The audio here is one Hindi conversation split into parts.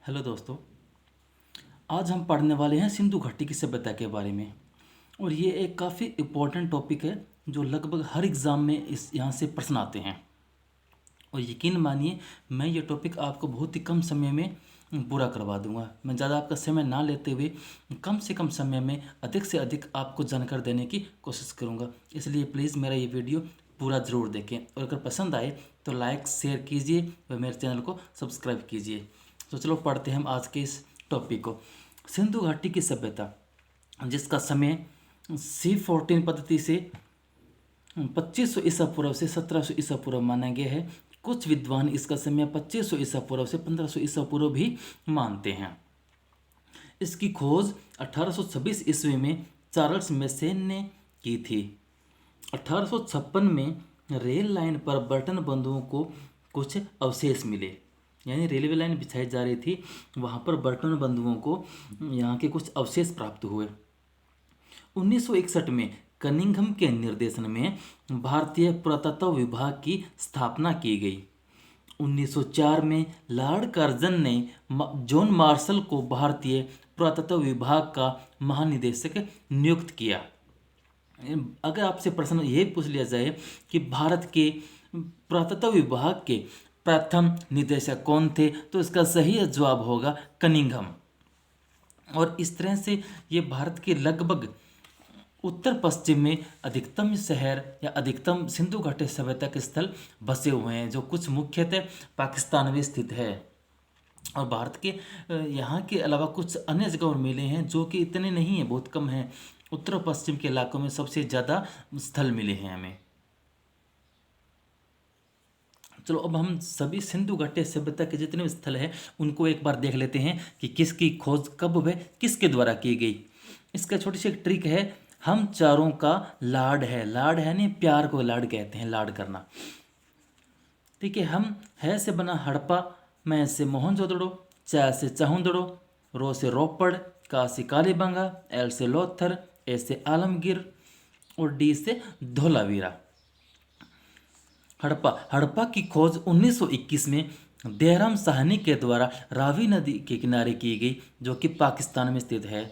हेलो दोस्तों। आज हम पढ़ने वाले हैं सिंधु घाटी की सभ्यता के बारे में। और ये एक काफ़ी इम्पोर्टेंट टॉपिक है जो लगभग हर एग्ज़ाम में इस यहाँ से प्रश्न आते हैं। और यकीन मानिए, मैं ये टॉपिक आपको बहुत ही कम समय में पूरा करवा दूंगा। मैं ज़्यादा आपका समय ना लेते हुए कम से कम समय में अधिक से अधिक आपको जानकारी देने की कोशिश करूँगा। इसलिए प्लीज़ मेरा ये वीडियो पूरा ज़रूर देखें, और अगर पसंद आए तो लाइक शेयर कीजिए और मेरे चैनल को सब्सक्राइब कीजिए। तो चलो पढ़ते हैं हम आज के इस टॉपिक को। सिंधु घाटी की सभ्यता, जिसका समय C14 पद्धति से 2500 ईसा पूर्व से 1700 ईसा पूर्व माना गया है। कुछ विद्वान इसका समय 2500 ईसा पूर्व से 1500 ईसा पूर्व भी मानते हैं। इसकी खोज 1826 ईस्वी में चार्ल्स मेसेन ने की थी। 1856 में रेल लाइन पर बर्टन बंधुओं को कुछ अवशेष मिले, यानी रेलवे लाइन बिछाई जा रही थी, वहाँ पर बर्टन बंधुओं को यहाँ के कुछ अवशेष प्राप्त हुए। 1961 में कनिंघम के निर्देशन में भारतीय पुरातत्व विभाग की स्थापना की गई। 1904 में लॉर्ड कर्जन ने जॉन मार्शल को भारतीय पुरातत्व विभाग का महानिदेशक नियुक्त किया। अगर आपसे प्रश्न ये पूछ लिया जाए कि भारत के पुरातत्व विभाग के प्रथम निदेशक कौन थे, तो इसका सही जवाब होगा कनिंघम। और इस तरह से ये भारत के लगभग उत्तर पश्चिम में अधिकतम शहर या अधिकतम सिंधु घाटी सभ्यता के स्थल बसे हुए हैं, जो कुछ मुख्यतः पाकिस्तान में स्थित है। और भारत के यहाँ के अलावा कुछ अन्य जगह और मिले हैं जो कि इतने नहीं हैं, बहुत कम हैं। उत्तर पश्चिम के इलाकों में सबसे ज़्यादा स्थल मिले हैं हमें। चलो अब हम सभी सिंधु घाटी सभ्यता के जितने भी स्थल हैं उनको एक बार देख लेते हैं कि किसकी खोज कब व किसके द्वारा की गई। इसका छोटी सी एक ट्रिक है। हम चारों का लाड है नहीं, प्यार को लाड कहते हैं, लाड करना। ठीक है। हम है से बना हड़प्पा, मैं से मोहनजोदड़ो, चा से चाहुंदड़ो, रो से रोपड़, का से कालीबंगा, एल से लोथर, ए से आलमगीर और डी से धोलावीरा। हड़प्पा की खोज 1921 में देहराम साहनी के द्वारा रावी नदी के किनारे की गई, जो कि पाकिस्तान में स्थित है।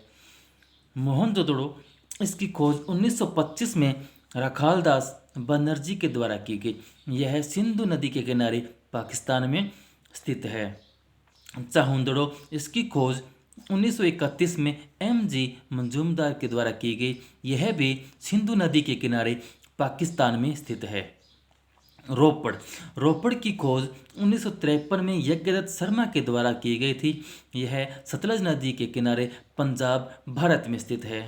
मोहनजोदड़ो, इसकी खोज 1925 में रखालदास बनर्जी के द्वारा की गई। यह सिंधु नदी के किनारे पाकिस्तान में स्थित है। चाहुंदड़ो, इसकी खोज 1931 में MG मंजूमदार के द्वारा की गई। यह भी सिंधु नदी के किनारे पाकिस्तान में स्थित है। रोपड़ की खोज 1953 में यज्ञदत्त शर्मा के द्वारा की गई थी। यह सतलज नदी के किनारे पंजाब, भारत में स्थित है।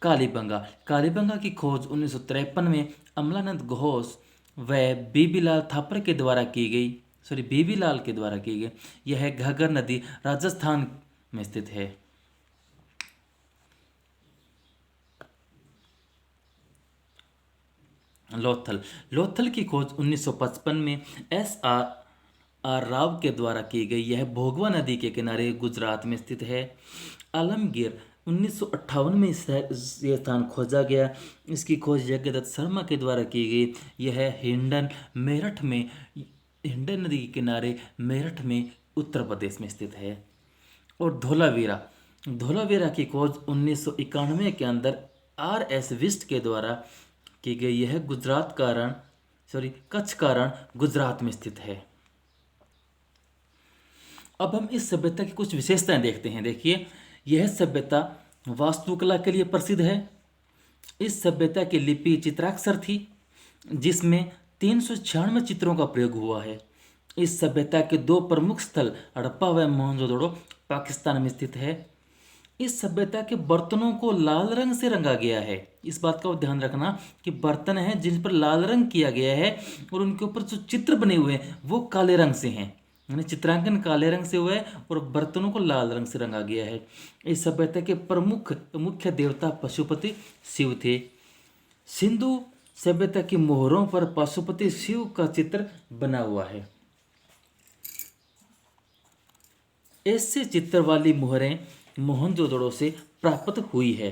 कालीबंगा की खोज 1953 में अमलानंद घोष व बीबीलाल थापर के द्वारा की गई। बीबीलाल के द्वारा की गई। यह घग्गर नदी, राजस्थान में स्थित है। लोथल की खोज 1955 में SR राव के द्वारा की गई। यह भोगवा नदी के किनारे गुजरात में स्थित है। आलमगीर 1958 में यह स्थान खोजा गया। इसकी खोज यज्ञदत्त शर्मा के द्वारा की गई। यह हिंडन नदी के किनारे मेरठ में उत्तर प्रदेश में स्थित है। और धोलावीरा की खोज 1991 के अंदर RS विस्ट के द्वारा की गई। यह कच्छ कारण गुजरात में स्थित है। अब हम इस सभ्यता की कुछ विशेषताएं देखते हैं। देखिए, यह सभ्यता वास्तुकला के लिए प्रसिद्ध है। इस सभ्यता की लिपि चित्राक्षर थी, जिसमें 396 चित्रों का प्रयोग हुआ है। इस सभ्यता के दो प्रमुख स्थल हड़प्पा व मोहनजोदड़ो पाकिस्तान में स्थित है। इस सभ्यता के बर्तनों को लाल रंग से रंगा गया है। इस बात का ध्यान रखना कि बर्तन हैं जिन पर लाल रंग किया गया है और उनके ऊपर जो चित्र बने हुए हैं वो काले रंग से हैं, यानी चित्रांकन काले रंग से हुआ है और बर्तनों को लाल रंग से रंगा गया है। इस सभ्यता के प्रमुख मुख्य देवता पशुपति शिव थे। सिंधु सभ्यता की मोहरों पर पशुपति शिव का चित्र बना हुआ है। ऐसे चित्र वाली मोहरें मोहनजोदड़ो से प्राप्त हुई है।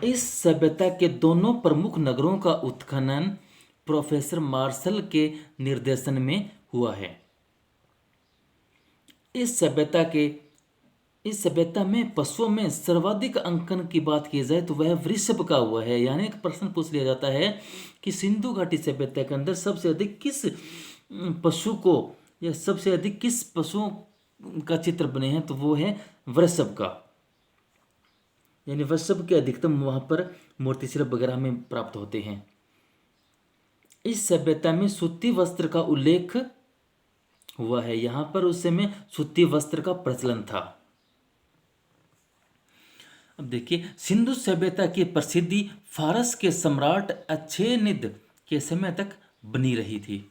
इस सभ्यता के दोनों प्रमुख नगरों का उत्खनन प्रोफेसर मार्शल के निर्देशन में हुआ है। इस सभ्यता के इस सभ्यता में पशुओं में सर्वाधिक अंकन की बात की जाए तो वह वृषभ का हुआ है। यानी एक प्रश्न पूछ लिया जाता है कि सिंधु घाटी सभ्यता के अंदर सबसे अधिक किस पशु को या सबसे अधिक किस पशुओं का चित्र बने हैं, तो वो है वृषभ का। यानी वृषभ के अधिकतम वहां पर मूर्ति शिल्प वगैरह में प्राप्त होते हैं। इस सभ्यता में सूती वस्त्र का उल्लेख हुआ है। यहां पर उस समय सूती वस्त्र का प्रचलन था। अब देखिए, सिंधु सभ्यता की प्रसिद्धि फारस के सम्राट अच्छेनिद के समय तक बनी रही थी।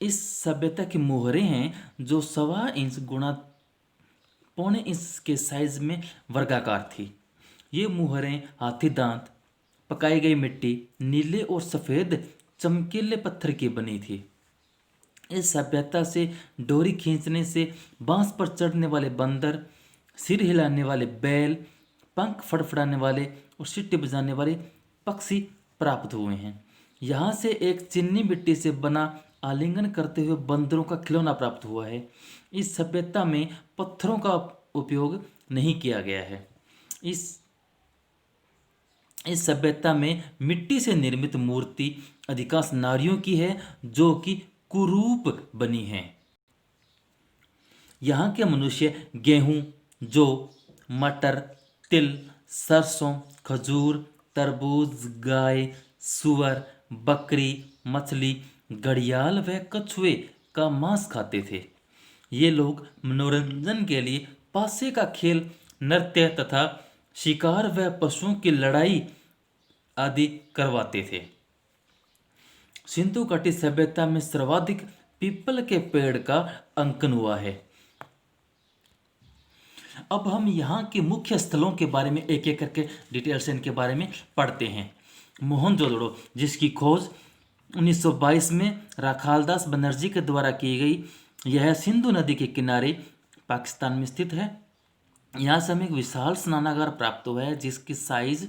इस सभ्यता की मोहरें हैं जो 1.25 इंच गुणा 1.25 इंच के साइज में वर्गाकार थी। ये मोहरें हाथी दांत, पकाई गई मिट्टी, नीले और सफ़ेद चमकीले पत्थर की बनी थी। इस सभ्यता से डोरी खींचने से, बांस पर चढ़ने वाले बंदर, सिर हिलाने वाले बैल, पंख फड़फड़ाने वाले और सीटी बजाने वाले पक्षी प्राप्त हुए हैं। यहाँ से एक चीनी मिट्टी से बना आलिंगन करते हुए बंदरों का खिलौना प्राप्त हुआ है। इस सभ्यता में पत्थरों का उपयोग नहीं किया गया है। इस सभ्यता में मिट्टी से निर्मित मूर्ति अधिकांश नारियों की है जो कि कुरूप बनी है। यहाँ के मनुष्य गेहूं, जौ, मटर, तिल, सरसों, खजूर, तरबूज, गाय, सुअर, बकरी, मछली, घड़ियाल व कछुए का मांस खाते थे। ये लोग मनोरंजन के लिए पासे का खेल, नृत्य तथा शिकार व पशुओं की लड़ाई आदि करवाते थे। सिंधु घाटी सभ्यता में सर्वाधिक पीपल के पेड़ का अंकन हुआ है। अब हम यहाँ के मुख्य स्थलों के बारे में एक एक करके डिटेल से इनके बारे में पढ़ते हैं। मोहनजोदड़ो, जिसकी खोज 1922 में राखालदास बनर्जी के द्वारा की गई, यह सिंधु नदी के किनारे पाकिस्तान में स्थित है। यहाँ से हमें एक विशाल स्नानागार प्राप्त हुआ है जिसकी साइज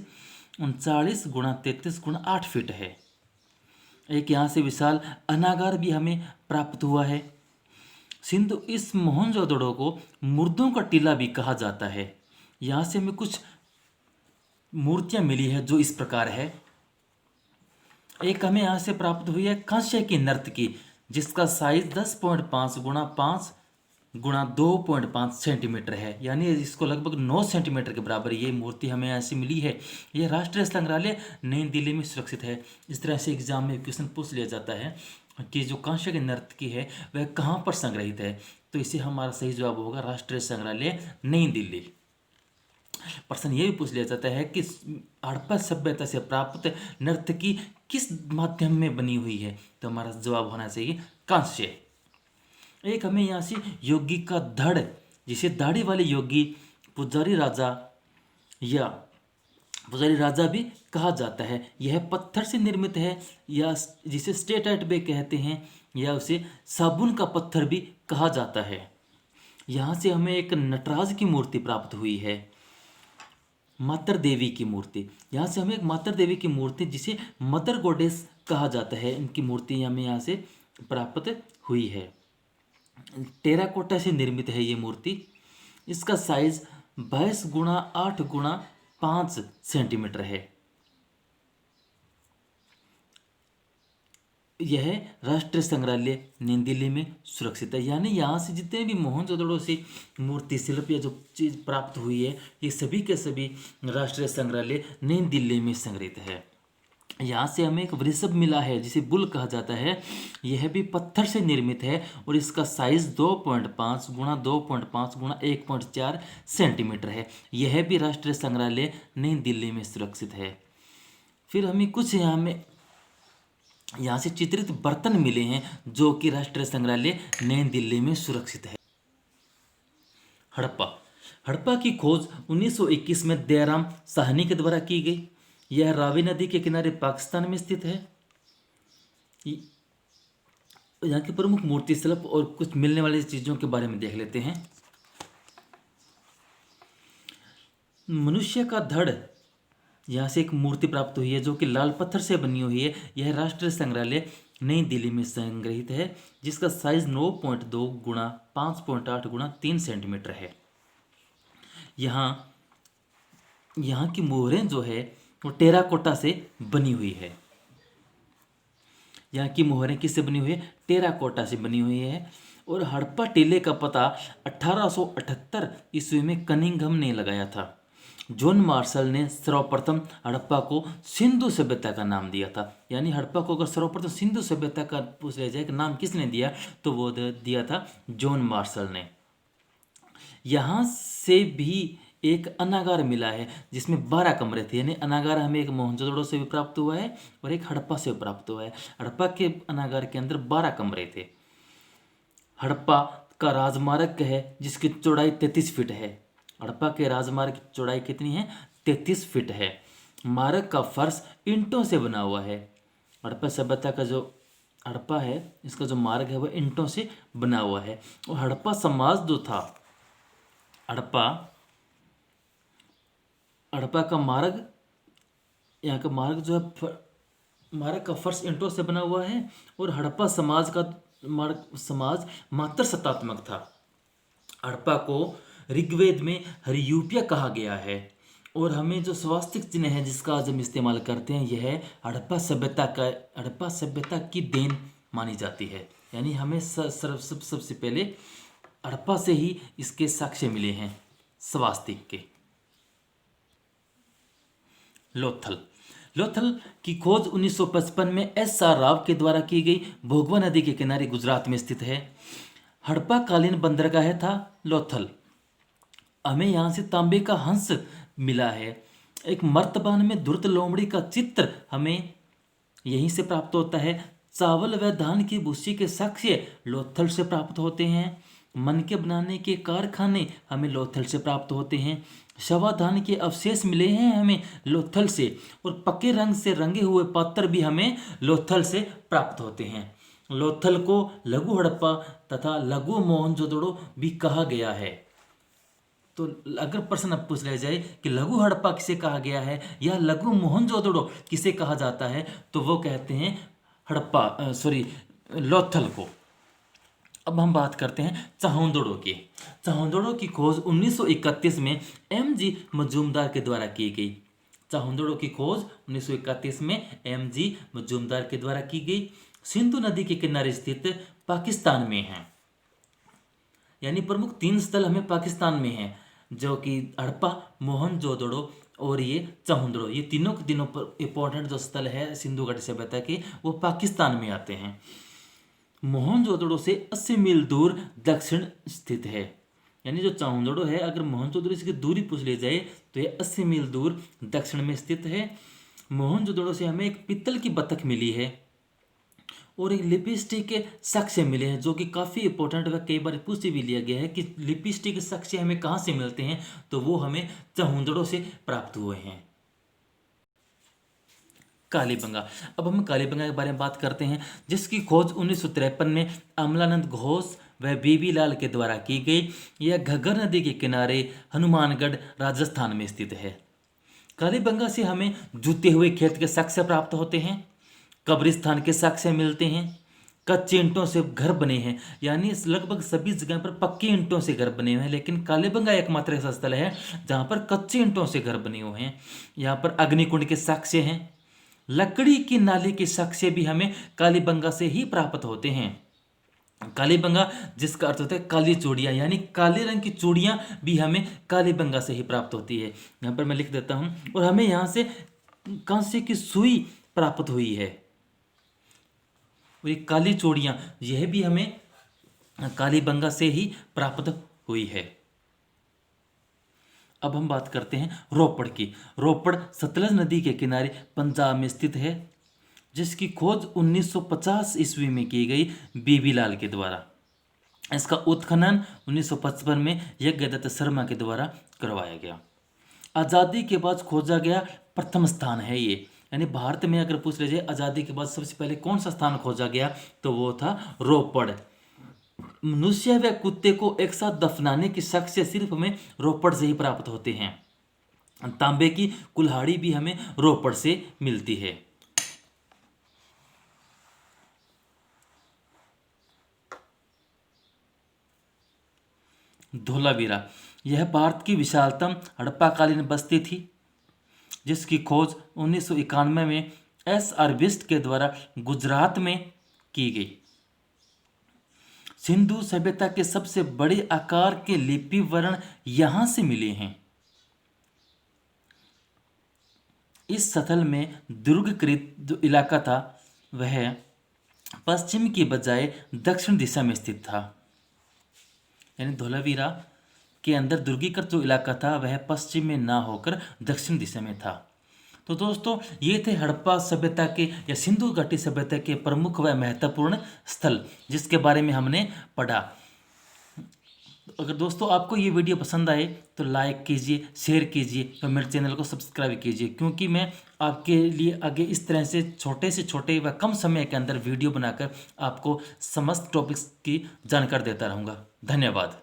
39 गुणा 33 गुणा 8 फीट है। एक यहाँ से विशाल अनागार भी हमें प्राप्त हुआ है। इस मोहनजोदड़ो को मुर्दों का टीला भी कहा जाता है। यहाँ से हमें कुछ मूर्तियाँ मिली है जो इस प्रकार है। एक हमें यहाँ से प्राप्त हुई है कांस्य की नर्तकी, जिसका साइज 10.5 गुणा 5 गुणा 2.5 सेंटीमीटर है। यानी इसको लगभग 9 सेंटीमीटर के बराबर ये मूर्ति हमें ऐसी मिली है। यह राष्ट्रीय संग्रहालय नई दिल्ली में सुरक्षित है। इस तरह से एग्जाम में क्वेश्चन पूछ लिया जाता है कि जो कांस्य की नर्तकी है वह कहाँ पर संग्रहित है, तो इसे हमारा सही जवाब होगा राष्ट्रीय संग्रहालय नई दिल्ली। प्रश्न ये भी पूछ लिया जाता है कि हड़प्पा सभ्यता से प्राप्त नर्तकी किस माध्यम में बनी हुई है, तो हमारा जवाब होना चाहिए कांस्य। एक हमें यहाँ से योगी का धड़, जिसे दाढ़ी वाले योगी, पुजारी राजा या पुजारी राजा भी कहा जाता है, यह पत्थर से निर्मित है या जिसे स्टेटाइट भी कहते हैं, या उसे साबुन का पत्थर भी कहा जाता है। यहाँ से हमें एक नटराज की मूर्ति प्राप्त हुई है, मातर देवी की मूर्ति। यहाँ से हमें एक मातर देवी की मूर्ति जिसे मदर गॉडेस कहा जाता है, इनकी मूर्ति हमें यहाँ से प्राप्त हुई है। टेराकोटा से निर्मित है ये मूर्ति। इसका साइज 22 गुणा 8 गुणा 5 सेंटीमीटर है। यह राष्ट्रीय संग्रहालय नई दिल्ली में सुरक्षित है। यानी यहाँ से जितने भी मोहनजोदड़ो से मूर्ति शिल्प या जो चीज़ प्राप्त हुई है, ये सभी के सभी राष्ट्रीय संग्रहालय नई दिल्ली में संग्रहित है। यहाँ से हमें एक वृषभ मिला है जिसे बुल कहा जाता है। यह भी पत्थर से निर्मित है और इसका साइज 2.5 गुणा 2.5 गुणा 1.4 सेंटीमीटर है। यह भी राष्ट्रीय संग्रहालय नई दिल्ली में सुरक्षित है। फिर हमें कुछ यहाँ से चित्रित बर्तन मिले हैं जो कि राष्ट्रीय संग्रहालय नई दिल्ली में सुरक्षित है। हड़प्पा की खोज 1921 में दयाराम साहनी के द्वारा की गई। यह रावी नदी के किनारे पाकिस्तान में स्थित है। यहाँ के प्रमुख मूर्ति शिल्प और कुछ मिलने वाली चीज़ों के बारे में देख लेते हैं। मनुष्य का धड़, यहाँ से एक मूर्ति प्राप्त हुई है जो कि लाल पत्थर से बनी हुई है। यह राष्ट्रीय संग्रहालय नई दिल्ली में संग्रहित है, जिसका साइज 9.2 गुणा 5.8 गुणा 3 सेंटीमीटर है। यहाँ यहाँ की मोहरें जो है वो टेराकोटा से बनी हुई है। यहाँ की मोहरें किससे बनी हुई है? टेराकोटा से बनी हुई है। और हड़प्पा टीले का पता 1878 ईस्वी में कनिंघम ने लगाया था। जॉन मार्शल ने सर्वप्रथम हड़प्पा को सिंधु सभ्यता का नाम दिया था। यानी हड़प्पा को अगर सर्वप्रथम सिंधु सभ्यता का पूछ लिया जाए कि नाम किसने दिया, तो वो दिया था जॉन मार्शल ने। यहाँ से भी एक अनागार मिला है जिसमें 12 कमरे थे। यानी अनागार हमें एक मोहनजोदड़ो से भी प्राप्त हुआ है और एक हड़प्पा से भी प्राप्त हुआ है। हड़प्पा के अनागार के अंदर 12 कमरे थे। हड़प्पा का राजमार्ग है जिसकी चौड़ाई 33 फीट है। हड़प्पा के राजमार्ग की चौड़ाई कितनी है? 33 फीट है। मार्ग का फर्श ईंटों से बना हुआ है। हड़प्पा सभ्यता का जो हड़प्पा है, इसका जो मार्ग है वह ईंटों से बना हुआ है। और हड़प्पा समाज जो था, हड़प्पा हड़प्पा का मार्ग, यहाँ का मार्ग जो है मार्ग का फर्श ईंटों से बना हुआ है। और हड़प्पा समाज का मार्ग समाज मात्र सत्तात्मक था। हड़प्पा को ऋग्वेद में हरियूपिया कहा गया है। और हमें जो स्वास्तिक चिन्ह है जिसका आज हम इस्तेमाल करते हैं, यह हड़प्पा सभ्यता की देन मानी जाती है। यानी हमें सबसे पहले हड़प्पा से ही इसके साक्ष्य मिले हैं स्वास्तिक के। लोथल की खोज 1955 में एस.आर. राव के द्वारा की गई। भोगवा नदी के किनारे गुजरात में स्थित है। हड़प्पा कालीन बंदरगाह था लोथल। हमें यहाँ से तांबे का हंस मिला है। एक मर्तबान में धुर्त लोमड़ी का चित्र हमें यहीं से प्राप्त होता है। चावल व धान की भूसी के साक्ष्य लोथल से प्राप्त होते हैं। मन के बनाने के कारखाने हमें लोथल से प्राप्त होते हैं। शवाधान के अवशेष मिले हैं हमें लोथल से। और पक्के रंग से रंगे हुए पात्र भी हमें लोथल से प्राप्त होते हैं। लोथल को लघु हड़प्पा तथा लघु मोहनजोदड़ो भी कहा गया है। तो अगर प्रश्न अब पूछ लिया जाए कि लघु हड़प्पा किसे कहा गया है या लघु मोहनजोदड़ो किसे कहा जाता है, तो वो कहते हैं लोथल को। अब हम बात करते हैं चाहुंदड़ो की। चाहुंदड़ो की खोज 1931 में एम.जी. मजूमदार के द्वारा की गई। चाहुंदड़ो की खोज 1931 में एम.जी. मजूमदार के द्वारा की गई। सिंधु नदी के किनारे स्थित पाकिस्तान में है। यानी प्रमुख 3 स्थल हमें पाकिस्तान में हैं, जो कि हड़प्पा, मोहनजोदड़ो और ये चाहुंदड़ो। ये तीनों के तीनों पर इंपॉर्टेंट जो स्थल है सिंधु घाटी सभ्यता के, वो पाकिस्तान में आते हैं। मोहनजोदड़ो से 80 मील दूर दक्षिण स्थित है। यानी जो चाहुंदड़ो है, अगर मोहनजोदड़ो से दूरी पूछ ली जाए तो ये 80 मील दूर दक्षिण में स्थित है। मोहनजोदड़ो से हमें एक पीतल की बतख मिली है और एक लिपस्टिक के साक्ष्य मिले हैं, जो कि काफ़ी इंपॉर्टेंट है। कई बार पूछ भी लिया गया है कि लिपस्टिक के साक्ष्य हमें कहाँ से मिलते हैं, तो वो हमें चाहुंदड़ो से प्राप्त हुए हैं। कालीबंगा। अब हम कालीबंगा के बारे में बात करते हैं, जिसकी खोज 1953 में अमलानंद घोष व बीबी लाल के द्वारा की गई। यह घग्गर नदी के किनारे हनुमानगढ़ राजस्थान में स्थित है। कालीबंगा से हमें जूते हुए खेत के साक्ष्य प्राप्त होते हैं। कब्रिस्तान के साक्ष्य मिलते हैं। कच्चे ईंटों से घर बने हैं। यानी लगभग सभी जगह पर पक्के ईंटों से घर बने हुए हैं, लेकिन कालीबंगा एकमात्र ऐसा स्थल है जहाँ पर कच्चे ईंटों से घर बने हुए हैं। यहाँ पर अग्निकुंड के साक्ष्य हैं। लकड़ी की नाली के साक्ष्य भी हमें कालीबंगा से ही प्राप्त होते हैं। कालीबंगा जिसका अर्थ होता है काली चूड़ियाँ, यानी काले रंग की चूड़ियाँ भी हमें कालीबंगा से ही प्राप्त होती है। यहाँ पर मैं लिख देता हूँ। और हमें यहाँ से कांसे की सुई प्राप्त हुई है। और ये काली चूड़ियाँ, यह भी हमें कालीबंगा से ही प्राप्त हुई है। अब हम बात करते हैं रोपड़ की। रोपड़ सतलज नदी के किनारे पंजाब में स्थित है, जिसकी खोज 1950 ईस्वी में की गई बीबी लाल के द्वारा। इसका उत्खनन 1955 में यज्ञदत्त शर्मा के द्वारा करवाया गया। आज़ादी के बाद खोजा गया प्रथम स्थान है ये। यानी भारत में अगर पूछ लीजिए आज़ादी के बाद सबसे पहले कौन सा स्थान खोजा गया, तो वो था रोपड़। मनुष्य व कुत्ते को एक साथ दफनाने की साक्ष्य सिर्फ हमें रोपड़ से ही प्राप्त होते हैं। तांबे की कुल्हाड़ी भी हमें रोपड़ से मिलती है। धोलावीरा यह भारत की विशालतम हड़प्पाकालीन बस्ती थी, जिसकी खोज 1991 में एस आर बिस्ट के द्वारा गुजरात में की गई। सिंधु सभ्यता के सबसे बड़े आकार के लिपि वर्ण यहां से मिले हैं। इस स्थल में दुर्गकृत जो इलाका था वह पश्चिम की बजाय दक्षिण दिशा में स्थित था। यानी धोलावीरा के अंदर दुर्गीकृत जो इलाका था वह पश्चिम में ना होकर दक्षिण दिशा में था। तो दोस्तों, ये थे हड़प्पा सभ्यता के या सिंधु घाटी सभ्यता के प्रमुख व महत्वपूर्ण स्थल जिसके बारे में हमने पढ़ा। अगर दोस्तों आपको ये वीडियो पसंद आए तो लाइक कीजिए, शेयर कीजिए और मेरे चैनल को सब्सक्राइब कीजिए, क्योंकि मैं आपके लिए आगे इस तरह से छोटे व कम समय के अंदर वीडियो बनाकर आपको समस्त टॉपिक्स की जानकारी देता रहूँगा। धन्यवाद।